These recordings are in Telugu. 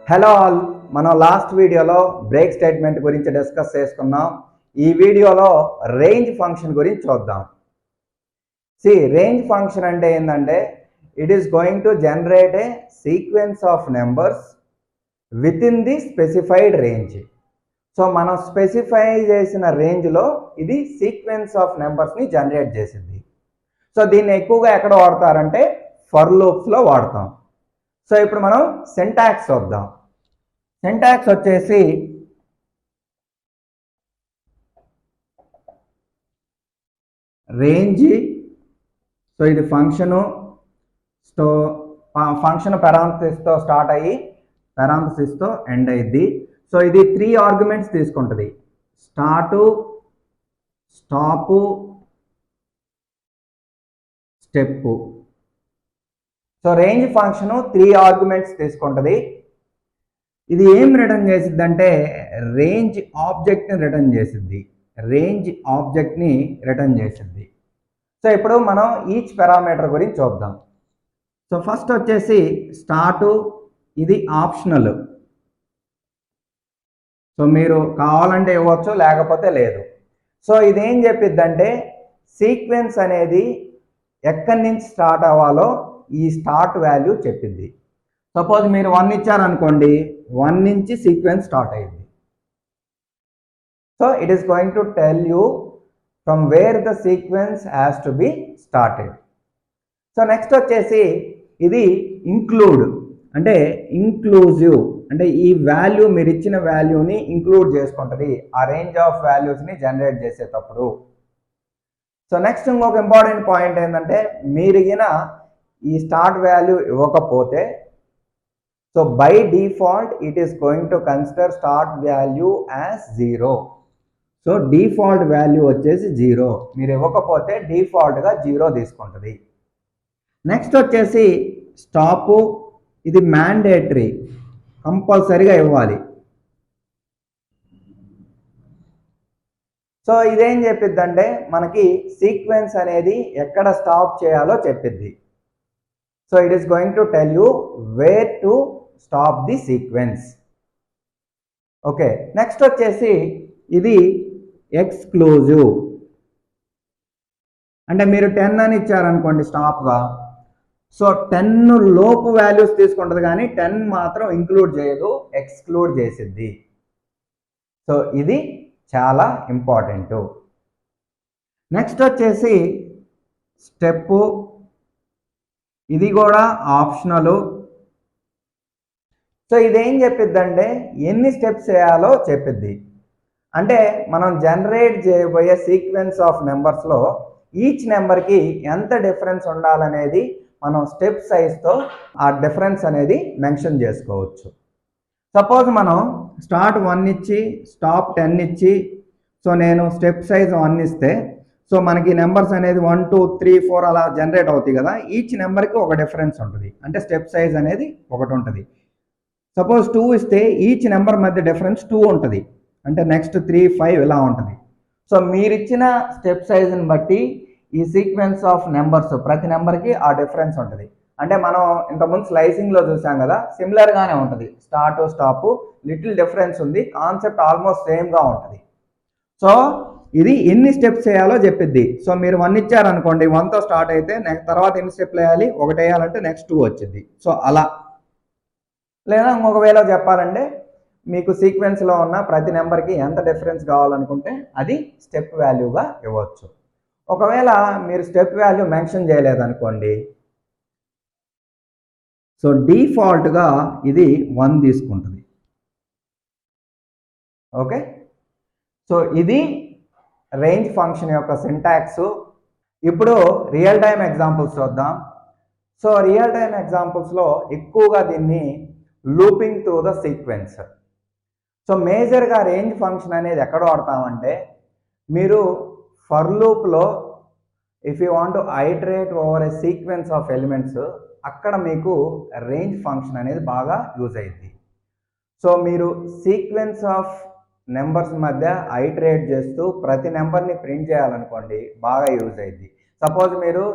హలో ఆల్, మనం లాస్ట్ వీడియోలో బ్రేక్ స్టేట్మెంట్ గురించి డిస్కస్ చేసుకున్నాం. ఈ వీడియోలో రేంజ్ ఫంక్షన్ గురించి చూద్దాం. రేంజ్ ఫంక్షన్ అంటే ఏంటంటే it is going to generate A sequence of numbers with in the specified range. So మనం స్పెసిఫై చేసిన రేంజ్లో ఇది సీక్వెన్స్ ఆఫ్ నెంబర్స్ని జనరేట్ చేసింది. సో దీన్ని ఎక్కువగా ఎక్కడ వాడతారంటే ఫర్ లూప్స్లో వాడతాం. సో ఇప్పుడు మనం సింటాక్స్ చూద్దాం. సింటాక్స్ వచ్చేసి రేంజ్. సో ఇది ఫంక్షను ఫంక్షన్ పెరాంథసిస్తో స్టార్ట్ అయ్యి పెరాంథసిస్తో ఎండ్ అయ్యిద్ది. సో ఇది 3 ఆర్గ్యుమెంట్స్ తీసుకుంటుంది: start, stop, step. So range function 3 arguments తీసుకుంటుంది. ఇది ఏం రిటర్న్ చేసిద్ది అంటే రేంజ్ ఆబ్జెక్ట్ని రిటర్న్ చేసిద్ది. సో ఇప్పుడు మనం ఈచ్ పారామీటర్ గురించి చూద్దాం. సో ఫస్ట్ వచ్చేసి స్టార్టు. ఇది ఆప్షనల్. సో మీరు కావాలంటే ఇవ్వచ్చు, లేకపోతే లేదు. సో ఇదేం చెప్పిద్దంటే సీక్వెన్స్ అనేది ఎక్కడి నుంచి స్టార్ట్ అవ్వాలో ఈ స్టార్ట్ వాల్యూ చెప్పిద్ది. సపోజ్ మీరు 1 ఇచ్చారనుకోండి, 1 నుంచి సీక్వెన్స్ స్టార్ట్ అయ్యింది. So it is going to tell you from where the sequence has to be started. So next వచ్చేసి ఇది ఇంక్లూడ్, అంటే ఇంక్లూజివ్, అంటే ఈ వాల్యూ మీరు ఇచ్చిన వాల్యూని ఇంక్లూడ్ చేసుకుంటుంది ఆ రేంజ్ ఆఫ్ వాల్యూస్ని జనరేట్ చేసేటప్పుడు. సో నెక్స్ట్ ఇంకొక ఇంపార్టెంట్ పాయింట్ ఏంటంటే మీరు ఈ స్టార్ట్ వాల్యూ ఇవ్వకపోతే, so by default it is going to consider start value as 0. So default value వచ్చేసి 0. మీరు ఇవ్వకపోతే డిఫాల్ట్గా 0 తీసుకుంటుంది. నెక్స్ట్ వచ్చేసి స్టాపు. ఇది మ్యాండేటరీ, కంపల్సరీగా ఇవ్వాలి. సో ఇదేం చెప్పిద్దంటే మనకి సీక్వెన్స్ అనేది ఎక్కడ స్టాప్ చేయాలో చెప్పిద్ది. So it is going to tell you where to stop the sequence. Okay, next వచ్చేసి ఇది ఎక్స్క్లూజివ్. అంటే మీరు 10 అని ఇచ్చారనుకోండి స్టాప్గా, సో 10 లోపు వాల్యూస్ తీసుకుంటుంది, కానీ 10 మాత్రం ఇంక్లూడ్ చేయదు, ఎక్స్క్లూడ్ చేసిద్ది. సో ఇది చాలా ఇంపార్టెంట్. నెక్స్ట్ వచ్చేసి స్టెప్పు. ఇది కూడా ఆప్షనల్. సో ఇదేం చెప్పిద్దంటే ఎన్ని స్టెప్స్ చేయాలో చెప్పిద్ది. అంటే మనం జనరేట్ చేయబోయే సీక్వెన్స్ ఆఫ్ నెంబర్స్లో ఈచ్ నెంబర్కి ఎంత డిఫరెన్స్ ఉండాలనేది మనం స్టెప్ సైజ్తో ఆ డిఫరెన్స్ అనేది మెన్షన్ చేసుకోవచ్చు. సపోజ్ మనం స్టార్ట్ 1 ఇచ్చి స్టాప్ 10 ఇచ్చి, సో నేను స్టెప్ సైజ్ 1 ఇస్తే, సో మనకి నెంబర్స్ అనేది 1 2 3 4 అలా జనరేట్ అవుతాయి కదా. ఈచ్ నెంబర్కి ఒక డిఫరెన్స్ ఉంటుంది, అంటే స్టెప్ సైజ్ అనేది ఒకటి ఉంటుంది. సపోజ్ 2 ఇస్తే ఈచ్ నెంబర్ మధ్య డిఫరెన్స్ 2 ఉంటుంది, అంటే నెక్స్ట్ 3 5 ఇలా ఉంటుంది. సో మీరు ఇచ్చిన స్టెప్ సైజ్ని బట్టి ఈ సీక్వెన్స్ ఆఫ్ నెంబర్స్ ప్రతి నెంబర్కి ఆ డిఫరెన్స్ ఉంటుంది. అంటే మనం ఇంతకుముందు స్లైసింగ్లో చూసాం కదా, సిమిలర్గానే ఉంటుంది. స్టార్ట్ స్టాప్ లిటిల్ డిఫరెన్స్ ఉంది, కాన్సెప్ట్ ఆల్మోస్ట్ సేమ్గా ఉంటుంది. సో ఇది ఎన్ని స్టెప్స్ వేయాలో చెప్పిద్ది. సో మీరు 1 ఇచ్చారనుకోండి, 1తో స్టార్ట్ అయితే నెక్స్ట్ తర్వాత ఎన్ని స్టెప్లు వేయాలి, 1 వేయాలంటే నెక్స్ట్ 2 వచ్చింది. సో అలా. లేదా ఇంకొకవేళ చెప్పాలంటే మీకు సీక్వెన్స్లో ఉన్న ప్రతి నెంబర్కి ఎంత డిఫరెన్స్ కావాలనుకుంటే అది స్టెప్ వాల్యూగా ఇవ్వచ్చు. ఒకవేళ మీరు స్టెప్ వాల్యూ మెన్షన్ చేయలేదనుకోండి, సో డిఫాల్ట్గా ఇది 1 తీసుకుంటుంది. ఓకే, సో ఇది రేంజ్ ఫంక్షన్ యొక్క సింటాక్స్. ఇప్పుడు రియల్ టైమ్ ఎగ్జాంపుల్స్ చూద్దాం. సో రియల్ టైమ్ ఎగ్జాంపుల్స్లో ఎక్కువగా దీన్ని looping through the sequence. So మేజర్గా రేంజ్ ఫంక్షన్ అనేది ఎక్కడ వాడతామంటే, మీరు ఫర్ లూప్లో if you want to iterate over a sequence of elements, అక్కడ మీకు రేంజ్ ఫంక్షన్ అనేది బాగా యూజ్ అయ్యింది. సో మీరు సీక్వెన్స్ ఆఫ్ నెంబర్స్ మధ్య ఐటరేట్ చేస్తూ ప్రతి నెంబర్ని ప్రింట్ చేయాలనుకోండి, బాగా యూజ్ అయ్యింది. సపోజ్ మీరు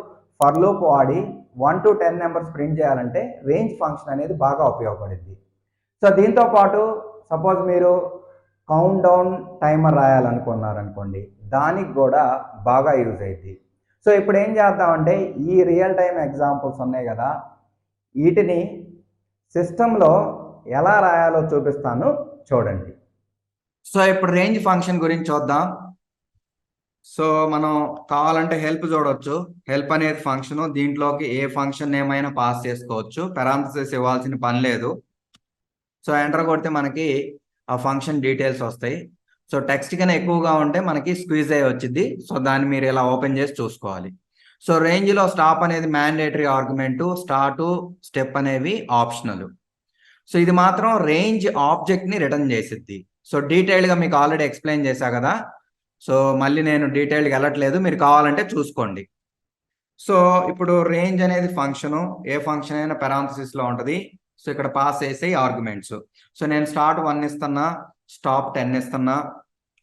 ఫర్ లూప్ వాడి 1 to 10 నెంబర్స్ ప్రింట్ చేయాలంటే రేంజ్ ఫంక్షన్ అనేది బాగా ఉపయోగపడుద్ది. సో దీంతో పాటు సపోజ్ మీరు కౌంట్ డౌన్ టైమర్ రాయాలనుకున్నారనుకోండి, దానికి కూడా బాగా యూజ్ అవుతుంది. సో ఇప్పుడు ఏం చేద్దామంటే ఈ రియల్ టైం ఎగ్జాంపుల్స్ ఉన్నాయి కదా, వీటిని సిస్టంలో ఎలా రాయాలో చూపిస్తాను చూడండి. సో ఇప్పుడు రేంజ్ ఫంక్షన్ గురించి చూద్దాం. సో మనం కావాలంటే హెల్ప్ చూడొచ్చు. హెల్ప్ అనేది ఫంక్షన్, దీంట్లోకి ఏ ఫంక్షన్ ఏమైనా పాస్ చేసుకోవచ్చు, పెరాంథసిస్ ఇవ్వాల్సిన పని లేదు. సో ఎంటర్ కొడితే మనకి ఆ ఫంక్షన్ డీటెయిల్స్ వస్తాయి. సో టెక్స్ట్ కన్నా ఎక్కువగా ఉంటే మనకి స్క్వీజ్ అయ్యి వచ్చింది. సో దాన్ని మీరు ఇలా ఓపెన్ చేసి చూసుకోవాలి. సో రేంజ్లో స్టాప్ అనేది మ్యాండేటరీ ఆర్గ్యుమెంట్, స్టార్ట్, స్టెప్ అనేవి ఆప్షనల్. సో ఇది మాత్రం రేంజ్ ఆబ్జెక్ట్ని రిటర్న్ చేసిద్ది. సో డీటెయిల్డ్గా మీకు ఆల్రెడీ ఎక్స్ప్లెయిన్ చేశా కదా, సో మళ్ళీ నేను డీటెయిల్డ్గా వెళ్ళట్లేదు, మీరు కావాలంటే చూసుకోండి. సో ఇప్పుడు రేంజ్ అనేది ఫంక్షను, ఏ ఫంక్షన్ అయినా పెరాంథసిస్లో ఉంటుంది. సో ఇక్కడ పాస్ చేసే ఆర్గ్యుమెంట్స్. సో నేను స్టార్ట్ 1 ఇస్తున్నా, స్టాప్ 10 ఇస్తున్నా.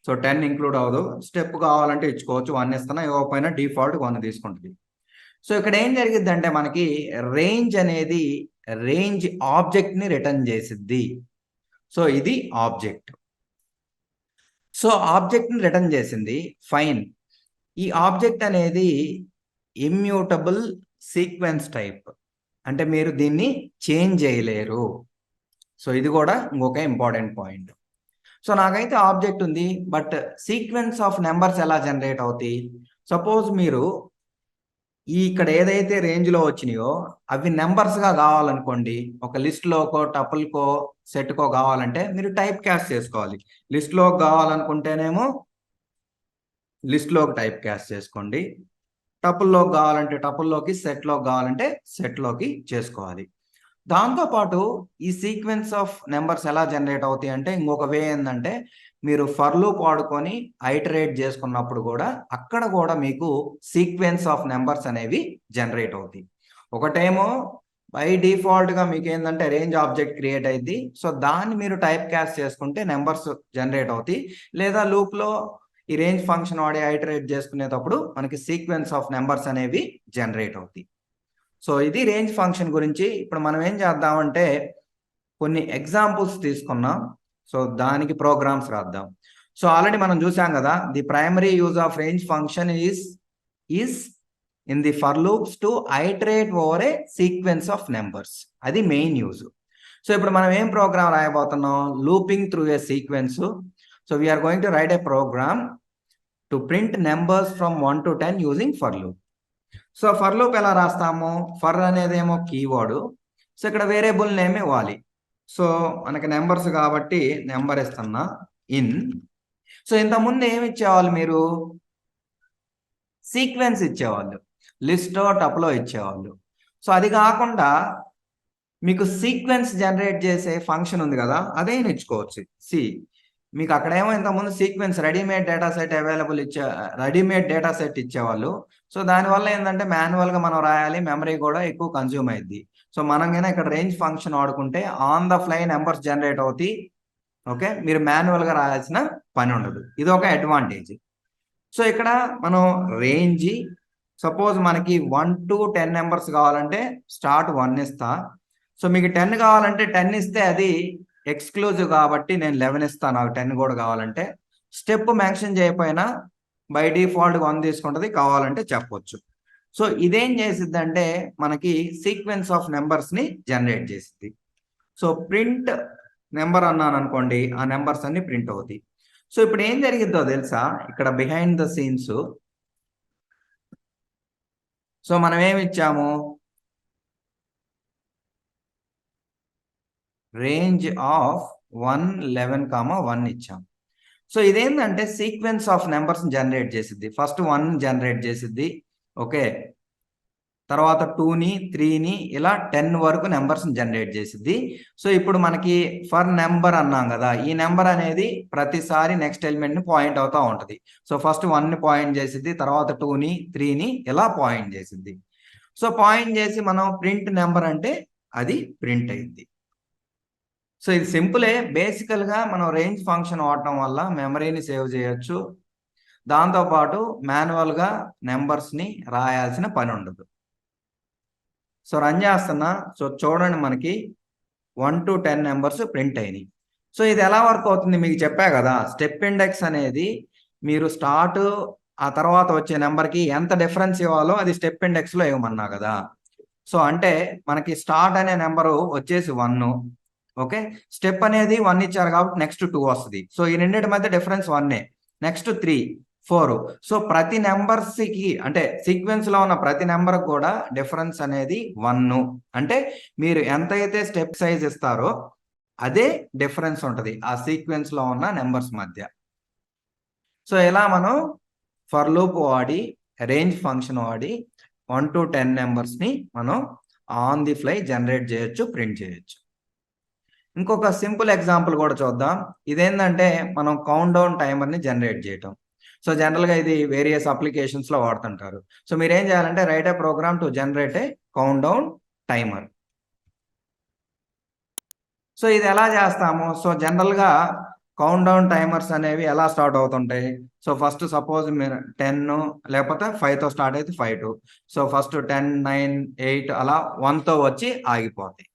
సో 10 ఇంక్లూడ్ అవ్వదు, స్టెప్ కావాలంటే ఇచ్చుకోవచ్చు. 1 ఇస్తున్నా, ఇవ్వకపోయినా డిఫాల్ట్ 1 తీసుకుంటుంది. సో ఇక్కడ ఏం జరిగిద్దంటే మనకి రేంజ్ అనేది రేంజ్ ఆబ్జెక్ట్ని రిటర్న్ చేసిద్ది. సో ఇది ఆబ్జెక్ట్. సో ఆబ్జెక్ట్ని రిటర్న్ చేసింది, ఫైన్. ఈ ఆబ్జెక్ట్ అనేది ఇమ్యూటబుల్ సీక్వెన్స్ టైప్, అంటే మీరు దీన్ని చేంజ్ చేయలేరు. సో ఇది కూడా ఇంకొక ఇంపార్టెంట్ పాయింట్. సో నాకైతే ఆబ్జెక్ట్ ఉంది, బట్ సీక్వెన్స్ ఆఫ్ నెంబర్స్ ఎలా జనరేట్ అవుతాయి? సపోజ్ మీరు ఇక్కడ ఏదైతే రేంజ్లో వచ్చినాయో అవి నెంబర్స్గా కావాలనుకోండి, ఒక లిస్ట్లోకో టపుల్కో సెట్కో కావాలంటే మీరు టైప్ క్యాస్ట్ చేసుకోవాలి. లిస్ట్లోకి కావాలనుకుంటేనేమో లిస్ట్లోకి టైప్ క్యాస్ట్ చేసుకోండి, టపుల్లోకి కావాలంటే టపుల్లోకి, సెట్లోకి కావాలంటే సెట్లోకి చేసుకోవాలి. దాంతోపాటు ఈ సీక్వెన్స్ ఆఫ్ నెంబర్స్ ఎలా జనరేట్ అవుతాయి అంటే ఇంకొక వే ఏంటంటే, మీరు ఫర్ లూప్ వాడుకొని ఐటరేట్ చేసుకున్నప్పుడు కూడా అక్కడ కూడా మీకు సీక్వెన్స్ ఆఫ్ నెంబర్స్ అనేవి జనరేట్ అవుతాయి. ఒకటేమో బై డిఫాల్ట్గా మీకు ఏంటంటే రేంజ్ ఆబ్జెక్ట్ క్రియేట్ అయింది. సో దాన్ని మీరు టైప్ క్యాస్ట్ చేసుకుంటే నెంబర్స్ జనరేట్ అవుతాయి. లేదా లూప్లో ఈ రేంజ్ ఫంక్షన్ వాడి ఐటరేట్ చేసుకునేటప్పుడు మనకి సీక్వెన్స్ ఆఫ్ నెంబర్స్ అనేవి జనరేట్ అవుతాయి. సో ఇది రేంజ్ ఫంక్షన్ గురించి. ఇప్పుడు మనం ఏం చేద్దామంటే కొన్ని ఎగ్జాంపుల్స్ తీసుకున్నాం. సో దానికి ప్రోగ్రామ్స్ రాద్దాం. సో ఆల్రెడీ మనం చూసాం కదా, the primary use of range function is in the for loops to iterate over a sequence of numbers. అది మెయిన్ యూజ్. సో ఇప్పుడు మనం ఏం ప్రోగ్రామ్ రాయబోతున్నాం? Looping through a sequence. So we are going to write a program to print numbers from 1 to 10 using for loop. So for loop ఎలా రాస్తాము? ఫర్ అనేది ఏమో కీవర్డ్. సో ఇక్కడ వేరియబుల్ నేమ్ ఇవ్వాలి. సో మనకి నెంబర్స్ కాబట్టి నెంబర్ ఇస్తున్నా ఇన్. సో ఇంతకుముందు ఏమి ఇచ్చేవాళ్ళు మీరు? సీక్వెన్స్ ఇచ్చేవాళ్ళు, లిస్టో టప్లో ఇచ్చేవాళ్ళు. సో అది కాకుండా మీకు సీక్వెన్స్ జనరేట్ చేసే ఫంక్షన్ ఉంది కదా, అదే ఇచ్చుకోవచ్చు. మీకు అక్కడేమో ఇంతకుముందు sequence readymade data set available readymade data set ఇచ్చేవాళ్ళు. సో దానివల్ల ఏంటంటే మాన్యువల్గా మనం రాయాలి, మెమరీ కూడా ఎక్కువ కన్జ్యూమ్ అయింది. సో మనం కన్నా ఇక్కడ రేంజ్ ఫంక్షన్ వాడుకుంటే on the fly numbers generate అవుతాయి. ఓకే, మీరు మాన్యువల్గా రాయాల్సిన పని ఉండదు. ఇది ఒక అడ్వాంటేజ్. సో ఇక్కడ మనం రేంజ్, సపోజ్ మనకి 1 to 10 నెంబర్స్ కావాలంటే స్టార్ట్ 1 ఇస్తా. సో మీకు 10 కావాలంటే 10 ఇస్తే అది ఎక్స్క్లూజివ్ కాబట్టి నేను 11 ఇస్తాను, నాకు 10 కూడా కావాలంటే. స్టెప్ మెన్షన్ చేయకపోయినా బై డిఫాల్ట్ 1 తీసుకుంటుంది, కావాలంటే చెప్పొచ్చు. సో ఇదేం చేసిద్ది అంటే మనకి సీక్వెన్స్ ఆఫ్ నెంబర్స్ని జనరేట్ చేసిద్ది. సో ప్రింట్ నెంబర్ అన్నాను అనుకోండి, ఆ నెంబర్స్ అన్ని ప్రింట్ అవుతాయి. సో ఇప్పుడు ఏం జరిగిద్దో తెలుసా ఇక్కడ బిహైండ్ ద సీన్స్? సో మనం ఏమి ఇచ్చాము? రేంజ్ ఆఫ్ 1, 11, 1 ఇచ్చాం. సో ఇదేంటంటే సీక్వెన్స్ ఆఫ్ నెంబర్స్ జనరేట్ చేసిద్ది. ఫస్ట్ 1 జనరేట్ చేసిద్ది, ఓకే, తర్వాత 2ని 3ని ఇలా 10 వరకు నెంబర్స్ జనరేట్ చేసిద్ది. సో ఇప్పుడు మనకి ఫర్ నెంబర్ అన్నాం కదా, ఈ నెంబర్ అనేది ప్రతిసారి నెక్స్ట్ ఎలిమెంట్ని పాయింట్ అవుతూ ఉంటుంది. సో ఫస్ట్ 1ని పాయింట్ చేసిద్ది, తర్వాత 2ని 3ని ఇలా పాయింట్ చేసిద్ది. సో పాయింట్ చేసి మనం ప్రింట్ నెంబర్ అంటే అది ప్రింట్ అయింది. సో ఇది సింపులే. బేసికల్గా మనం రేంజ్ ఫంక్షన్ వాడటం వల్ల మెమరీని సేవ్ చేయొచ్చు, దాంతోపాటు మాన్యువల్గా నెంబర్స్ని రాయాల్సిన పని ఉండదు. సో రన్ చేస్తున్నా. సో చూడండి, మనకి 1 to 10 నెంబర్స్ ప్రింట్ అయినాయి. సో ఇది ఎలా వర్క్ అవుతుంది మీకు చెప్పా కదా, స్టెప్ ఇండెక్స్ అనేది మీరు స్టార్ట్ ఆ తర్వాత వచ్చే నెంబర్కి ఎంత డిఫరెన్స్ ఇవ్వాలో అది స్టెప్ ఇండెక్స్లో ఇవ్వమన్నా కదా. సో అంటే మనకి స్టార్ట్ అనే నెంబరు వచ్చేసి 1, ఓకే, స్టెప్ అనేది 1 ఇచ్చారు కాబట్టి నెక్స్ట్ 2 వస్తుంది. సో ఈ రెండింటి మధ్య డిఫరెన్స్ 1, నెక్స్ట్ 3, 4. సో ప్రతి నెంబర్స్కి అంటే సీక్వెన్స్లో ఉన్న ప్రతి నెంబర్ కూడా డిఫరెన్స్ అనేది 1. అంటే మీరు ఎంతైతే స్టెప్ సైజ్ ఇస్తారో అదే డిఫరెన్స్ ఉంటుంది ఆ సీక్వెన్స్లో ఉన్న నెంబర్స్ మధ్య. సో ఇలా మనం ఫర్ లూప్ వాడి రేంజ్ ఫంక్షన్ వాడి 1 to 10 నెంబర్స్ని మనం ఆన్ ది ఫ్లై జనరేట్ చేయొచ్చు, ప్రింట్ చేయొచ్చు. ఇంకొక సింపుల్ ఎగ్జాంపుల్ కూడా చూద్దాం. ఇదేంటంటే మనం కౌంట్ డౌన్ టైమర్ని జనరేట్ చేయటం. సో జనరల్గా ఇది వేరియస్ అప్లికేషన్స్లో వాడుతుంటారు. సో మీరు ఏం చేయాలంటే write a program to generate a countdown timer. So ఇది ఎలా చేస్తాము? సో జనరల్గా కౌంట్ డౌన్ టైమర్స్ అనేవి ఎలా స్టార్ట్ అవుతుంటాయి? సో ఫస్ట్ సపోజ్ మీరు 10 లేకపోతే 5తో స్టార్ట్ అయితే 5 సో ఫస్ట్ 10, 9, 8 అలా 1తో వచ్చి ఆగిపోతాయి.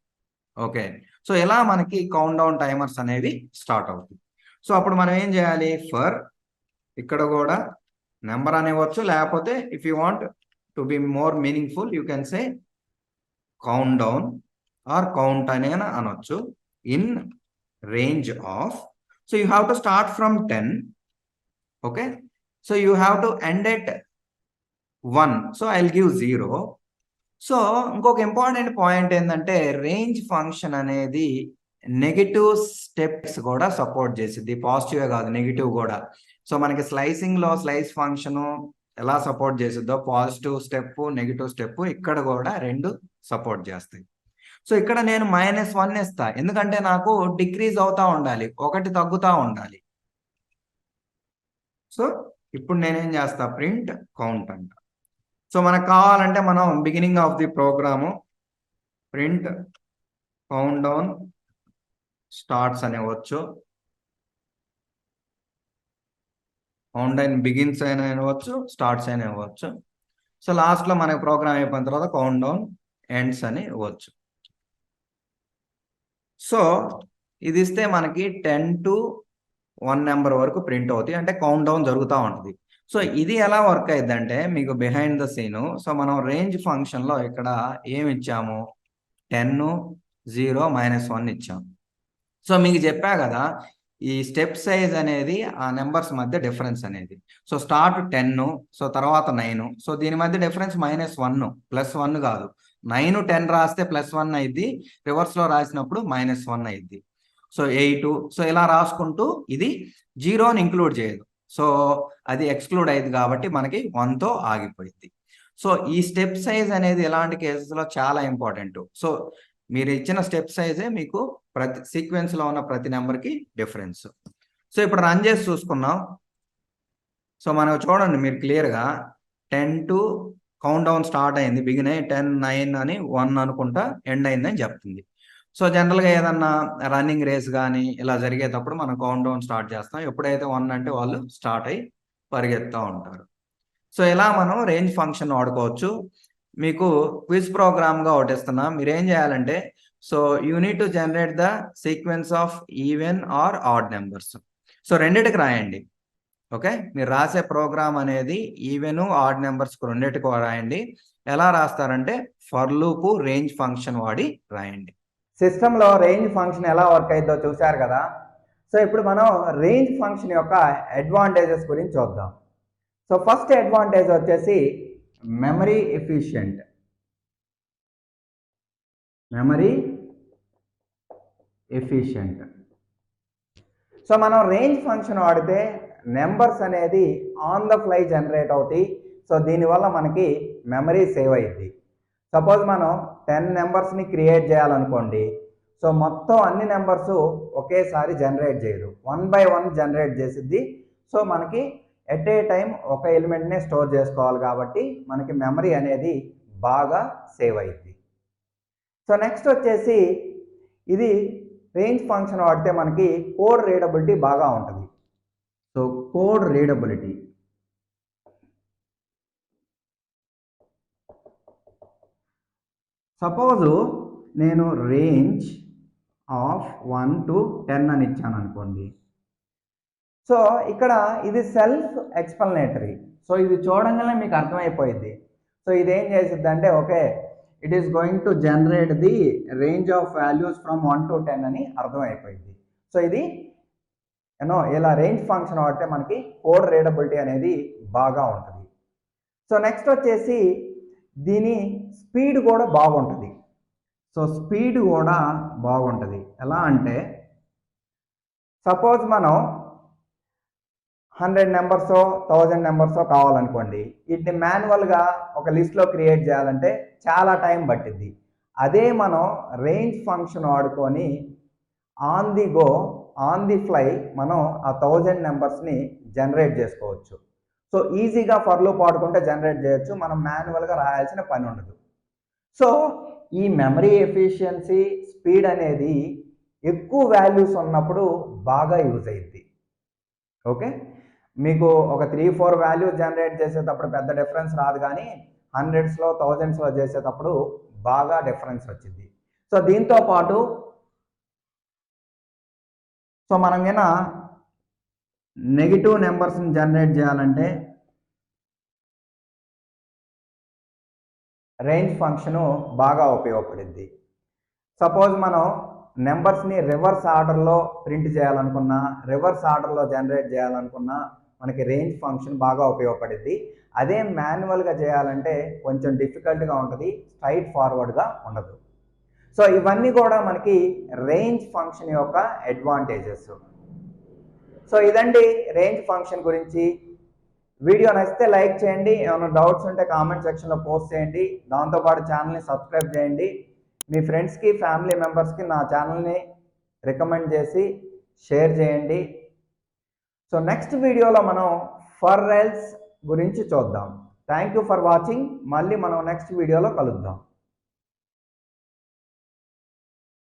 ఓకే, సో ఇలా మనకి కౌంట్ డౌన్ టైమర్స్ అనేవి స్టార్ట్ అవుతాయి. సో అప్పుడు మనం ఏం చేయాలి? ఫర్ ఇక్కడ కూడా నెంబర్ అనేవచ్చు, లేకపోతే if you want to be more meaningful you can say count down are count అని అనొచ్చు. In range of, so you have to start from 10, okay, so you have to end at 1, so I'll give 0. So ఇంకొక ఇంపార్టెంట్ పాయింట్ ఏంటంటే రేంజ్ ఫంక్షన్ అనేది నెగిటివ్ స్టెప్స్ కూడా సపోర్ట్ చేసిద్ది, పాజిటివే కాదు నెగిటివ్ కూడా. సో మనకి స్లైసింగ్లో స్లైస్ ఫంక్షను ఎలా సపోర్ట్ చేసిద్దో పాజిటివ్ స్టెప్ నెగిటివ్ స్టెప్ ఇక్కడ కూడా రెండు సపోర్ట్ చేస్తాయి. సో ఇక్కడ నేను -1 ఇస్తా, ఎందుకంటే నాకు డిక్రీజ్ అవుతా ఉండాలి, ఒకటి తగ్గుతా ఉండాలి. సో ఇప్పుడు నేనేం చేస్తా? ప్రింట్ కౌంట్ అంట. సో మనకు కావాలంటే మనం beginning of the program print count down starts అనేవచ్చు, కౌంట్ డౌన్ బిగిన్స్ అయినా ఇవ్వచ్చు, స్టార్ట్స్ అయినా ఇవ్వచ్చు. సో లాస్ట్లో మనకి ప్రోగ్రామ్ అయిపోయిన తర్వాత కౌంట్ డౌన్ ఎండ్స్ అని ఇవ్వచ్చు. సో ఇది ఇస్తే మనకి 10 to 1 నెంబర్ వరకు ప్రింట్ అవుతాయి, అంటే కౌంట్ డౌన్ జరుగుతూ ఉంటుంది. సో ఇది ఎలా వర్క్ అయిందంటే మీకు బిహైండ్ ద సీను, సో మనం రేంజ్ ఫంక్షన్లో ఇక్కడ ఏమి ఇచ్చాము? 10, 0, -1 ఇచ్చాము. సో మీకు చెప్పా కదా ఈ స్టెప్ సైజ్ అనేది ఆ నెంబర్స్ మధ్య డిఫరెన్స్ అనేది. సో స్టార్ట్ 10, సో తర్వాత 9, సో దీని మధ్య డిఫరెన్స్ -1, +1 కాదు. 9, 10 రాస్తే +1 అయింది, రివర్స్లో రాసినప్పుడు -1 అయింది. సో 8, సో ఇలా రాసుకుంటూ ఇది 0ని ఇంక్లూడ్ చేయదు, సో అది ఎక్స్క్లూడ్ అయింది కాబట్టి మనకి 1తో ఆగిపోయింది. సో ఈ స్టెప్ సైజ్ అనేది ఇలాంటి కేసెస్లో చాలా ఇంపార్టెంట్. సో మీరు ఇచ్చిన స్టెప్ సైజే మీకు ప్రతి సీక్వెన్స్లో ఉన్న ప్రతి నెంబర్కి డిఫరెన్స్. సో ఇప్పుడు రన్ చేసి చూసుకున్నాం. సో మనకు చూడండి మీరు క్లియర్గా 10 to కౌంట్ డౌన్ స్టార్ట్ అయింది, బిగిన్ అయ్యి 10, 9 అని 1 అనుకుంటా ఎండ్ అయిందని చెప్తుంది. సో జనరల్గా ఏదన్నా రన్నింగ్ రేస్ కానీ ఇలా జరిగేటప్పుడు మనం కౌంట్ డౌన్ స్టార్ట్ చేస్తాం, ఎప్పుడైతే 1 అంటే వాళ్ళు స్టార్ట్ అయ్యి పరిగెత్తుతూ ఉంటారు. సో ఇలా మనం రేంజ్ ఫంక్షన్ వాడుకోవచ్చు. మీకు క్విజ్ ప్రోగ్రామ్గా ఒకటి ఇస్తున్నా, మీరు ఏం చేయాలంటే so you need to generate the sequence of even or odd numbers. So రెండిటికి రాయండి, ఓకే, మీరు రాసే ప్రోగ్రామ్ అనేది ఈవెన్ ఆడ్ నెంబర్స్ రెండిటికి రాయండి. ఎలా రాస్తారంటే ఫర్ లూప్ రేంజ్ ఫంక్షన్ వాడి రాయండి. సిస్టంలో రేంజ్ ఫంక్షన్ ఎలా వర్క్ అయిందో చూశారు కదా. సో ఇప్పుడు మనం రేంజ్ ఫంక్షన్ యొక్క అడ్వాంటేజెస్ గురించి చూద్దాం. సో ఫస్ట్ అడ్వాంటేజ్ వచ్చేసి మెమరీ ఎఫిషియెంట్. సో మనం రేంజ్ ఫంక్షన్ వాడితే నెంబర్స్ అనేది ఆన్ ద ఫ్లై జనరేట్ అవుతాయి. సో దీనివల్ల మనకి మెమరీ సేవ్ అయ్యింది. సపోజ్ మనం 10 నెంబర్స్ని క్రియేట్ చేయాలనుకోండి, సో మొత్తం అన్ని నెంబర్స్ ఒకేసారి జనరేట్ చేయదు, 1 by 1 జనరేట్ చేసిద్ది. సో మనకి ఎట్ ఏ టైం ఒక ఎలిమెంట్నే స్టోర్ చేసుకోవాలి కాబట్టి మనకి మెమరీ అనేది బాగా సేవ్ అయ్యింది. సో నెక్స్ట్ వచ్చేసి ఇది రేంజ్ ఫంక్షన్ వాడితే మనకి కోడ్ రీడబిలిటీ బాగా ఉంటుంది. సో కోడ్ రీడబిలిటీ, సపోజు నేను రేంజ్ ఆఫ్ 1 to 10 అని ఇచ్చాను అనుకోండి. సో ఇక్కడ ఇది సెల్ఫ్ ఎక్స్ప్లనేటరీ. సో ఇది చూడంగానే మీకు అర్థమైపోయింది. సో ఇదేం చేసిద్ది అంటే okay, it is going to generate the range of values from 1 to 10 అని అర్థమైపోయింది. సో ఇది ఇలా రేంజ్ ఫంక్షన్ వాడితే మనకి కోడ్ రీడబిలిటీ అనేది బాగా ఉంటుంది. సో నెక్స్ట్ వచ్చేసి దీని స్పీడ్ కూడా బాగుంటుంది. సో స్పీడ్ కూడా బాగుంటుంది. ఎలా అంటే సపోజ్ మనం 100 నెంబర్సో 1000 నెంబర్సో కావాలనుకోండి, వీటిని మాన్యువల్గా ఒక లిస్ట్లో క్రియేట్ చేయాలంటే చాలా టైం పట్టిద్ది. అదే మనం రేంజ్ ఫంక్షన్ వాడుకొని on the go, on the fly మనం ఆ 1000 నెంబర్స్ని జనరేట్ చేసుకోవచ్చు. సో ఈజీగా ఫర్ లూప్ వాడుకుంటే జనరేట్ చేయొచ్చు, మనం మాన్యువల్గా రాయాల్సిన పని ఉండదు. సో ఈ మెమరీ ఎఫిషియన్సీ, స్పీడ్ అనేది ఎక్కువ వాల్యూస్ ఉన్నప్పుడు బాగా యూజ్ అయ్యింది. ఓకే, మీకు ఒక 3-4 వాల్యూస్ జనరేట్ చేసేటప్పుడు పెద్ద డిఫరెన్స్ రాదు, కానీ హండ్రెడ్స్లో 1000స్లో చేసేటప్పుడు బాగా డిఫరెన్స్ వచ్చింది. సో దీంతో పాటు మనం నెగిటివ్ నెంబర్స్ని జనరేట్ చేయాలంటే రేంజ్ ఫంక్షను బాగా ఉపయోగపడింది. సపోజ్ మనం నెంబర్స్ని రివర్స్ ఆర్డర్లో ప్రింట్ చేయాలనుకున్నా, రివర్స్ ఆర్డర్లో జనరేట్ చేయాలనుకున్నా మనకి రేంజ్ ఫంక్షన్ బాగా ఉపయోగపడింది. అదే మాన్యువల్గా చేయాలంటే కొంచెం డిఫికల్ట్గా ఉంటుంది, స్ట్రైట్ ఫార్వర్డ్గా ఉండదు. సో ఇవన్నీ కూడా మనకి రేంజ్ ఫంక్షన్ యొక్క అడ్వాంటేజెస్. సో ఇదండి రేంజ్ ఫంక్షన్ గురించి. వీడియో నచ్చితే లైక్ చేయండి, ఏమైనా డౌట్స్ ఉంటే కామెంట్ సెక్షన్లో పోస్ట్ చేయండి. దాంతోపాటు ఛానల్ని సబ్స్క్రైబ్ చేయండి. మీ ఫ్రెండ్స్కి, ఫ్యామిలీ మెంబర్స్కి నా ఛానల్ని రికమెండ్ చేసి షేర్ చేయండి. సో నెక్స్ట్ వీడియోలో మనం ఫర్ ఎల్స్ గురించి చూద్దాం. Thank you for watching. మళ్ళీ మనం నెక్స్ట్ వీడియోలో కలుద్దాం.